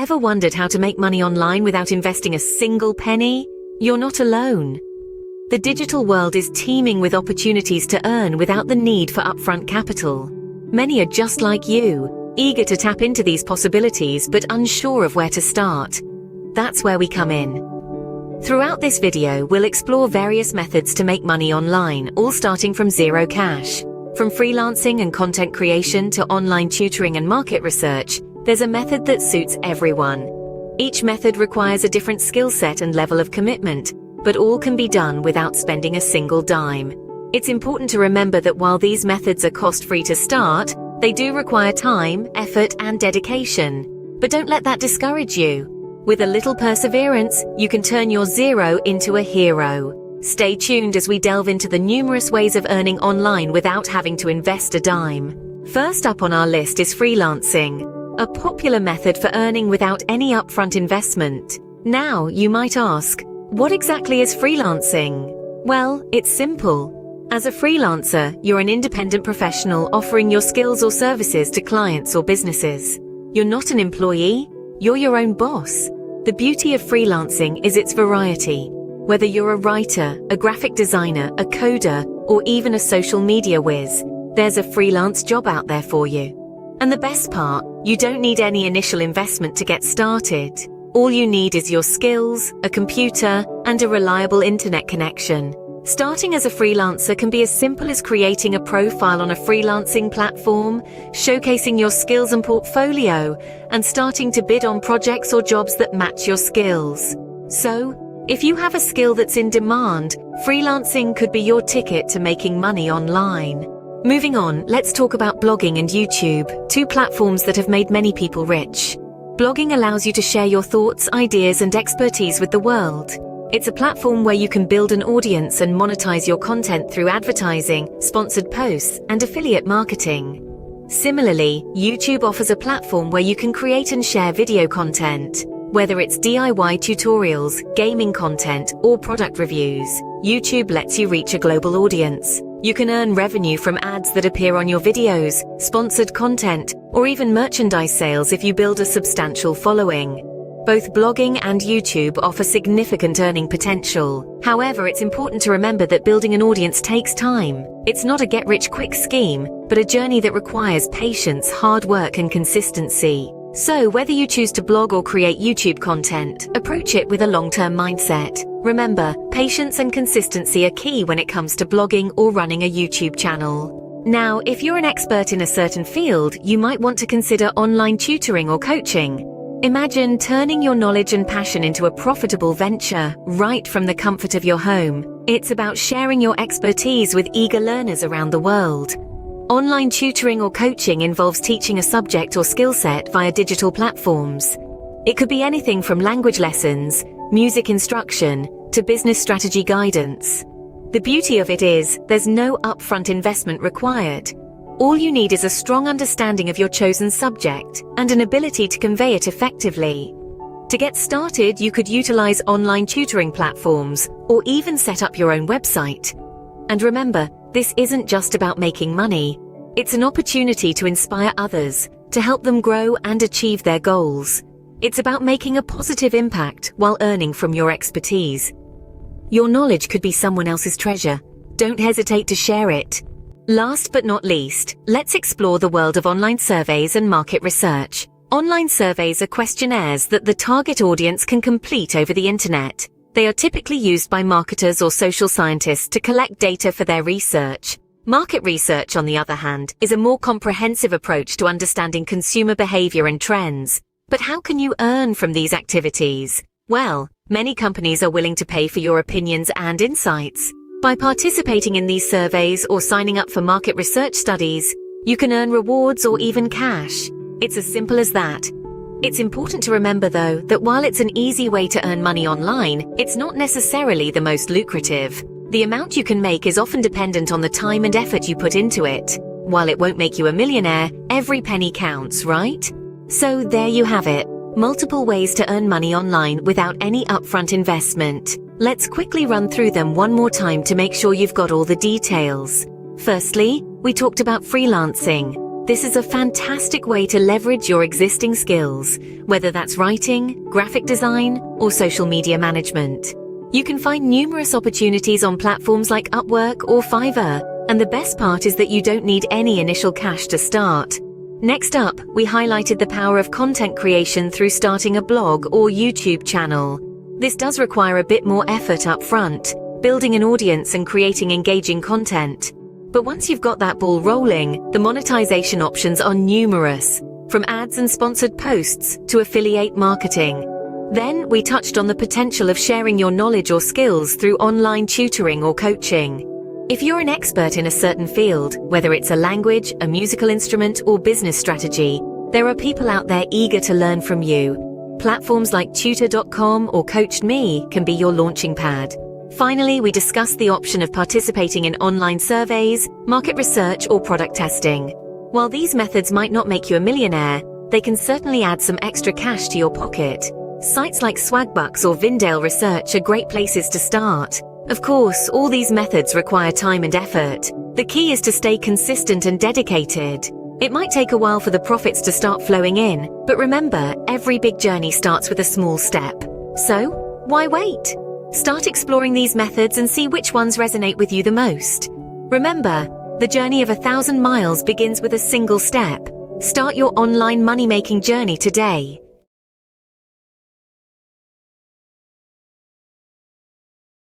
Ever wondered how to make money online without investing a single penny? You're not alone. The digital world is teeming with opportunities to earn without the need for upfront capital. Many are just like you, eager to tap into these possibilities but unsure of where to start. That's where we come in. Throughout this video, we'll explore various methods to make money online, all starting from zero cash. From freelancing and content creation to online tutoring and market research, there's a method that suits everyone. Each method requires a different skill set and level of commitment, but all can be done without spending a single dime. It's important to remember that while these methods are cost-free to start, they do require time, effort, and dedication. But don't let that discourage you. With a little perseverance, you can turn your zero into a hero. Stay tuned as we delve into the numerous ways of earning online without having to invest a dime. First up on our list is freelancing, a popular method for earning without any upfront investment. Now, you might ask, what exactly is freelancing? Well, it's simple. As a freelancer, you're an independent professional offering your skills or services to clients or businesses. You're not an employee, you're your own boss. The beauty of freelancing is its variety. Whether you're a writer, a graphic designer, a coder, or even a social media whiz, there's a freelance job out there for you. And the best part, you don't need any initial investment to get started. All you need is your skills, a computer, and a reliable internet connection. Starting as a freelancer can be as simple as creating a profile on a freelancing platform, showcasing your skills and portfolio, and starting to bid on projects or jobs that match your skills. So, if you have a skill that's in demand, freelancing could be your ticket to making money online. Moving on, let's talk about blogging and YouTube, two platforms that have made many people rich. Blogging allows you to share your thoughts, ideas, and expertise with the world. It's a platform where you can build an audience and monetize your content through advertising, sponsored posts, and affiliate marketing. Similarly, YouTube offers a platform where you can create and share video content. Whether it's DIY tutorials, gaming content, or product reviews, YouTube lets you reach a global audience. You can earn revenue from ads that appear on your videos, sponsored content, or even merchandise sales if you build a substantial following. Both blogging and YouTube offer significant earning potential. However, it's important to remember that building an audience takes time. It's not a get-rich-quick scheme, but a journey that requires patience, hard work, and consistency. So, whether you choose to blog or create YouTube content, approach it with a long-term mindset. Remember, patience and consistency are key when it comes to blogging or running a YouTube channel. Now, if you're an expert in a certain field, you might want to consider online tutoring or coaching. Imagine turning your knowledge and passion into a profitable venture right from the comfort of your home. It's about sharing your expertise with eager learners around the world. Online tutoring or coaching involves teaching a subject or skill set via digital platforms. It could be anything from language lessons, music instruction, to business strategy guidance. The beauty of it is, there's no upfront investment required. All you need is a strong understanding of your chosen subject and an ability to convey it effectively. To get started, you could utilize online tutoring platforms or even set up your own website. And remember, this isn't just about making money. It's an opportunity to inspire others, to help them grow and achieve their goals. It's about making a positive impact while earning from your expertise. Your knowledge could be someone else's treasure. Don't hesitate to share it. Last but not least, let's explore the world of online surveys and market research. Online surveys are questionnaires that the target audience can complete over the internet. They are typically used by marketers or social scientists to collect data for their research. Market research, on the other hand, is a more comprehensive approach to understanding consumer behavior and trends. But how can you earn from these activities? Well, many companies are willing to pay for your opinions and insights. By participating in these surveys or signing up for market research studies, you can earn rewards or even cash. It's as simple as that. It's important to remember, though, that while it's an easy way to earn money online, it's not necessarily the most lucrative. The amount you can make is often dependent on the time and effort you put into it. While it won't make you a millionaire, every penny counts, right? So there you have it. Multiple ways to earn money online without any upfront investment. Let's quickly run through them one more time to make sure you've got all the details. Firstly, we talked about freelancing. This is a fantastic way to leverage your existing skills, whether that's writing, graphic design, or social media management. You can find numerous opportunities on platforms like Upwork or Fiverr, and the best part is that you don't need any initial cash to start. Next up, we highlighted the power of content creation through starting a blog or YouTube channel. This does require a bit more effort up front, building an audience and creating engaging content. But once you've got that ball rolling, the monetization options are numerous, from ads and sponsored posts to affiliate marketing. Then we touched on the potential of sharing your knowledge or skills through online tutoring or coaching. If you're an expert in a certain field, whether it's a language, a musical instrument, or business strategy, there are people out there eager to learn from you. Platforms like Tutor.com or CoachedMe can be your launching pad. Finally, we discussed the option of participating in online surveys, market research, or product testing. While these methods might not make you a millionaire, they can certainly add some extra cash to your pocket. Sites like Swagbucks or Vindale Research are great places to start. Of course, all these methods require time and effort. The key is to stay consistent and dedicated. It might take a while for the profits to start flowing in, but remember, every big journey starts with a small step. So, why wait? Start exploring these methods and see which ones resonate with you the most. Remember, the journey of 1,000 miles begins with a single step. Start your online money-making journey today.